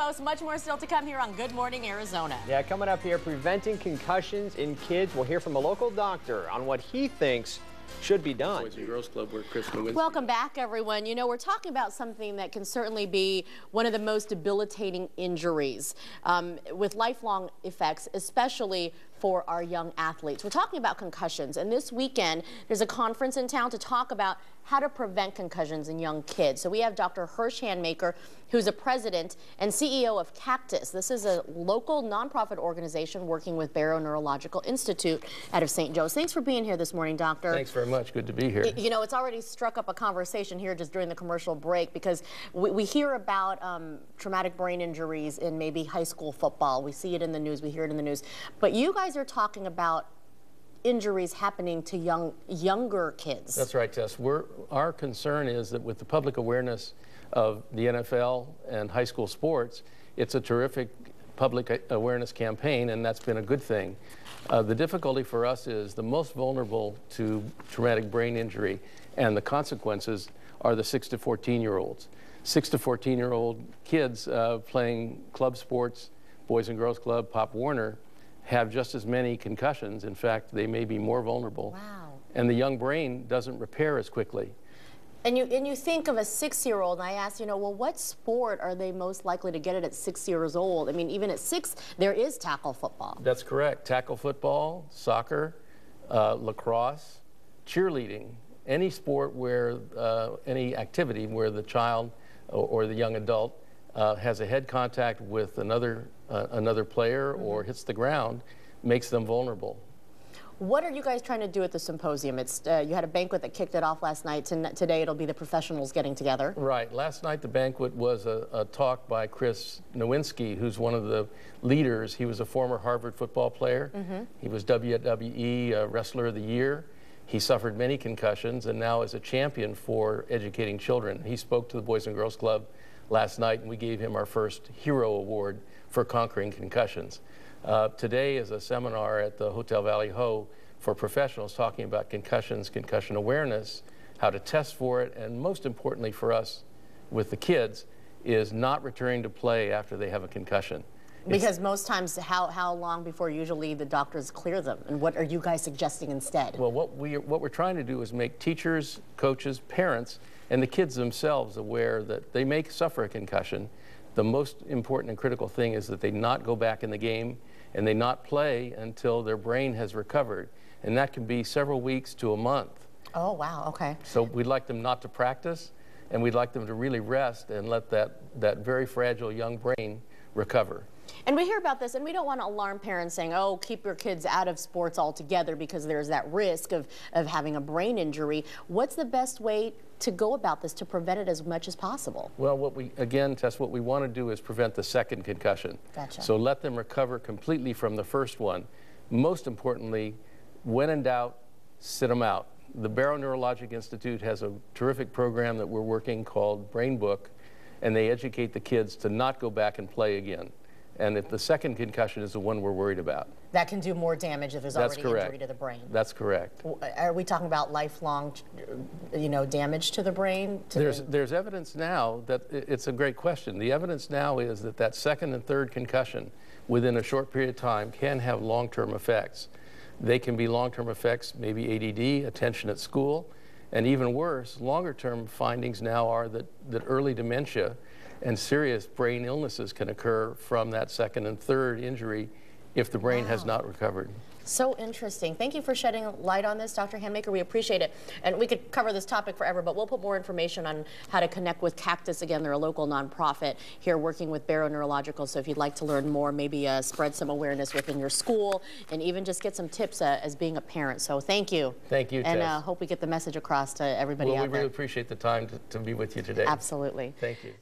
post. Much more still to come here on Good Morning Arizona. Yeah, coming up here, preventing concussions in kids. We'll hear from a local doctor on what he thinks should be done. Boys and Girls Club, where Chris Nowinski. Welcome back, everyone. You know, we're talking about something that can certainly be one of the most debilitating injuries with lifelong effects, especially for our young athletes. We're talking about concussions, and this weekend there's a conference in town to talk about how to prevent concussions in young kids. So we have Dr. Hirsch Handmaker, who's a president and CEO of Cactus. This is a local nonprofit organization working with Barrow Neurological Institute out of St. Joe's. Thanks for being here this morning, Doctor. Thanks very much. Good to be here. You know, it's already struck up a conversation here just during the commercial break, because we hear about traumatic brain injuries in maybe high school football. We see it in the news, we hear it in the news. But you guys are talking about injuries happening to younger kids. That's right, Tess. Our concern is that with the public awareness of the NFL and high school sports, it's a terrific public awareness campaign, and that's been a good thing. The difficulty for us is the most vulnerable to traumatic brain injury and the consequences are the 6 to 14-year-olds. 6 to 14-year-old kids playing club sports, Boys and Girls Club, Pop Warner, have just as many concussions. In fact, they may be more vulnerable. Wow. And the young brain doesn't repair as quickly. And you think of a 6-year-old, and I ask, you know, well, what sport are they most likely to get it at 6 years old? I mean, even at 6, there is tackle football. That's correct. Tackle football, soccer, lacrosse, cheerleading, any sport where, any activity where the child or the young adult has a head contact with another player or hits the ground, makes them vulnerable. What are you guys trying to do at the symposium? It's you had a banquet that kicked it off last night, and today it'll be the professionals getting together. Right. Last night the banquet was a talk by Chris Nowinski, who's one of the leaders. He was a former Harvard football player. He was WWE Wrestler of the Year. He suffered many concussions and now is a champion for educating children. He spoke to the Boys and Girls Club last night, and we gave him our first Hero Award for conquering concussions. Today is a seminar at the Hotel Valley Ho for professionals talking about concussions, concussion awareness, how to test for it, and most importantly for us with the kids is not returning to play after they have a concussion. Because most times, how long before usually the doctors clear them, and what are you guys suggesting instead? Well, what we're trying to do is make teachers, coaches, parents, and the kids themselves aware that they may suffer a concussion. The most important and critical thing is that they not go back in the game and they not play until their brain has recovered. And that can be several weeks to a month. Oh, wow, okay. So we'd like them not to practice, and we'd like them to really rest and let that very fragile young brain recover. And we hear about this, and we don't want to alarm parents saying, oh, keep your kids out of sports altogether because there's that risk of having a brain injury. What's the best way to go about this to prevent it as much as possible? Well, again, Tess, what we want to do is prevent the second concussion. Gotcha. So let them recover completely from the first one. Most importantly, when in doubt, sit them out. The Barrow Neurologic Institute has a terrific program that we're working called Brain Book, and they educate the kids to not go back and play again. And if the second concussion is the one we're worried about. That can do more damage if there's already injury to the brain. That's correct. Are we talking about lifelong, you know, damage to the brain? There's evidence now that it's a great question. The evidence now is that second and third concussion within a short period of time can have long-term effects. They can be long-term effects, maybe ADD, attention at school, and even worse, longer-term findings now are that early dementia and serious brain illnesses can occur from that second and third injury if the brain has not recovered. So interesting. Thank you for shedding light on this, Dr. Handmaker. We appreciate it. And we could cover this topic forever, but we'll put more information on how to connect with Cactus. Again, they're a local nonprofit here working with Barrow Neurological. So if you'd like to learn more, maybe spread some awareness within your school and even just get some tips as being a parent. So thank you. Thank you, Tess. And hope we get the message across to everybody out there. We really appreciate the time to be with you today. Absolutely. Thank you.